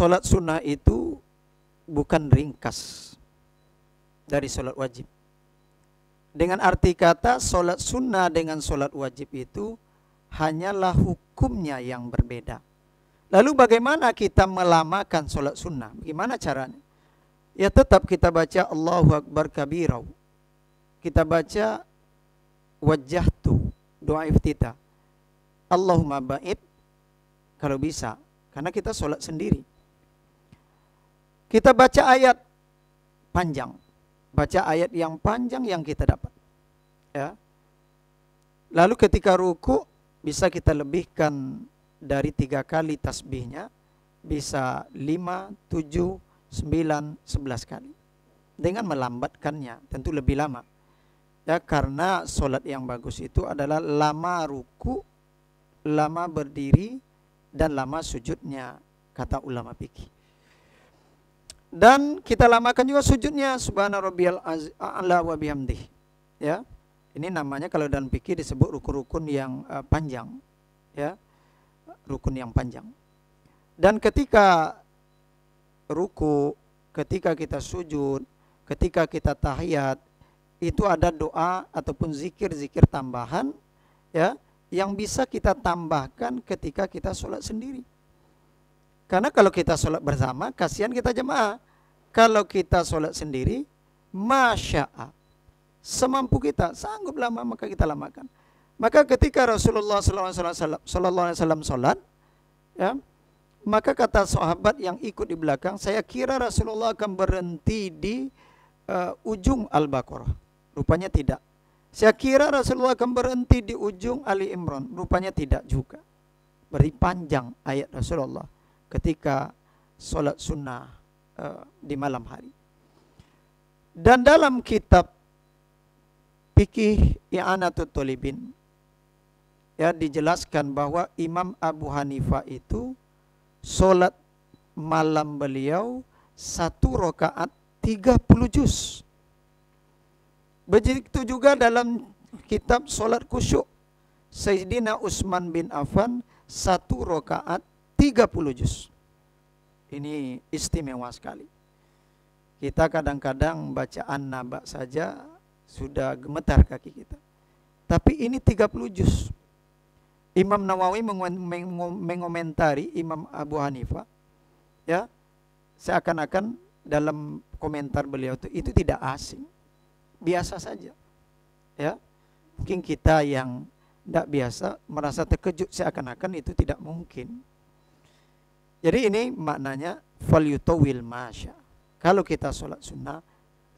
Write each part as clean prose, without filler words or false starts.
Solat sunnah itu bukan ringkas dari solat wajib. Dengan arti kata solat sunnah dengan solat wajib itu hanyalah hukumnya yang berbeda. Lalu bagaimana kita melamakan solat sunnah? Bagaimana caranya? Ya tetap kita baca Allahu Akbar kabirau. Kita baca wajjahtu, doa iftitah. Allahumma ba'id kalau bisa, karena kita solat sendiri. Kita baca ayat panjang. Baca ayat yang panjang yang kita dapat. Ya. Lalu ketika ruku bisa kita lebihkan dari 3 kali tasbihnya, bisa 5, 7, 9, 11 kali. Dengan melambatkannya, tentu lebih lama. Ya, karena solat yang bagus itu adalah lama ruku, lama berdiri, dan lama sujudnya, kata ulama fikih. Dan kita lamakan juga sujudnya, subhana rabbiyal a'la wa bihamdih. Ya. Ini namanya kalau dalam fikih disebut rukun-rukun yang panjang. Ya. Rukun yang panjang. Dan ketika ruku, ketika kita sujud, ketika kita tahiyat, itu ada doa ataupun zikir-zikir tambahan, ya, yang bisa kita tambahkan ketika kita sholat sendiri. Karena kalau kita sholat bersama, kasihan kita jemaah. Kalau kita sholat sendiri, masya'a, semampu kita, sanggup lama maka kita lamakan. Maka ketika Rasulullah SAW sholat, ya, maka kata sahabat yang ikut di belakang, saya kira Rasulullah akan berhenti di ujung Al-Baqarah. Rupanya tidak. Saya kira Rasulullah akan berhenti di ujung Ali Imran. Rupanya tidak juga. Beri panjang ayat Rasulullah ketika sholat sunnah di malam hari. Dan dalam kitab Fikih I'anatul Thalibin, ya, dijelaskan bahwa Imam Abu Hanifah itu sholat malam beliau 1 rakaat 30 juz. Begitu juga dalam kitab sholat khusyuk Sayyidina Utsman bin Affan 1 rakaat 30 juz. Ini istimewa sekali. Kita kadang-kadang bacaan naba saja sudah gemetar kaki kita. Tapi ini 30 juz. Imam Nawawi mengomentari Imam Abu Hanifah, ya, seakan-akan dalam komentar beliau itu tidak asing, biasa saja. Ya, mungkin kita yang tidak biasa merasa terkejut seakan-akan itu tidak mungkin. Jadi ini maknanya falyutawil masya. Kalau kita sholat sunnah,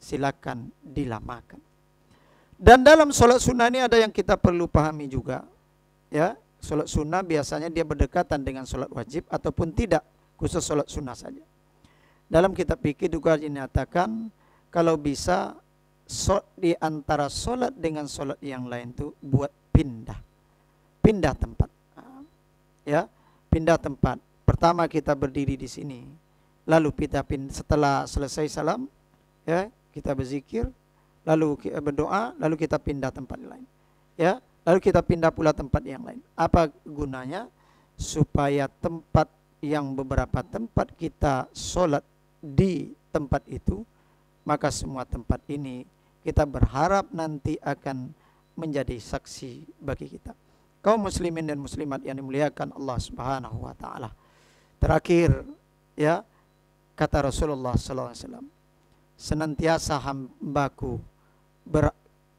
silakan dilamakan. Dan dalam sholat sunnah ini ada yang kita perlu pahami juga, ya. Sholat sunnah biasanya dia berdekatan dengan sholat wajib ataupun tidak, khusus sholat sunnah saja. Dalam kitab fikih juga dinyatakan kalau bisa di antara sholat dengan sholat yang lain itu buat pindah tempat, ya, pindah tempat. Pertama kita berdiri di sini, lalu kita setelah selesai salam, ya, kita berzikir, lalu kita berdoa, lalu kita pindah tempat lain, ya. Lalu kita pindah pula tempat yang lain. Apa gunanya? Supaya tempat yang beberapa tempat kita sholat di tempat itu, maka semua tempat ini kita berharap nanti akan menjadi saksi bagi kita. Kaum muslimin dan muslimat yang dimuliakan Allah Subhanahu wa taala. Terakhir, ya, kata Rasulullah SAW, senantiasa hambaku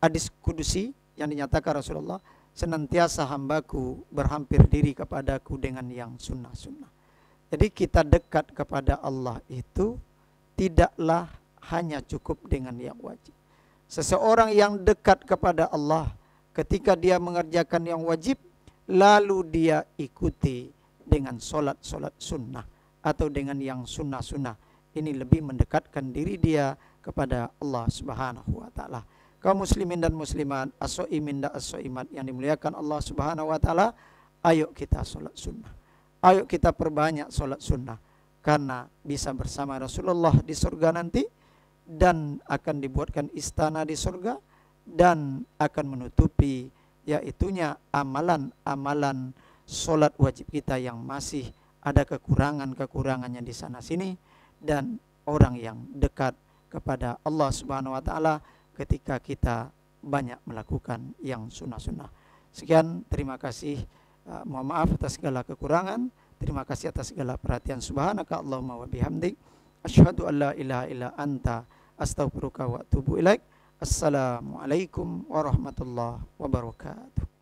hadis kudusi yang dinyatakan Rasulullah, senantiasa hambaku berhampir diri kepadaku dengan yang sunnah-sunnah. Jadi kita dekat kepada Allah itu tidaklah hanya cukup dengan yang wajib. Seseorang yang dekat kepada Allah ketika dia mengerjakan yang wajib, lalu dia ikuti dengan solat-solat sunnah atau dengan yang sunnah-sunnah, ini lebih mendekatkan diri dia kepada Allah Subhanahu wa taala. Kaum muslimin dan muslimat, as-shaimin dan as-shaimat yang dimuliakan Allah Subhanahu wa taala, ayo kita solat sunnah. Ayo kita perbanyak solat sunnah, karena bisa bersama Rasulullah di surga nanti, dan akan dibuatkan istana di surga, dan akan menutupi yaitunya amalan-amalan solat wajib kita yang masih ada kekurangannya di sana sini, dan orang yang dekat kepada Allah Subhanahu wa taala ketika kita banyak melakukan yang sunnah-sunnah. Sekian, terima kasih. Mohon maaf atas segala kekurangan. Terima kasih atas segala perhatian. Subhanaka Allahumma wa bihamdik, asyhadu an la ilaha illa anta, astaghfiruka wa atubu ilaik. Assalamualaikum warahmatullahi wabarakatuh.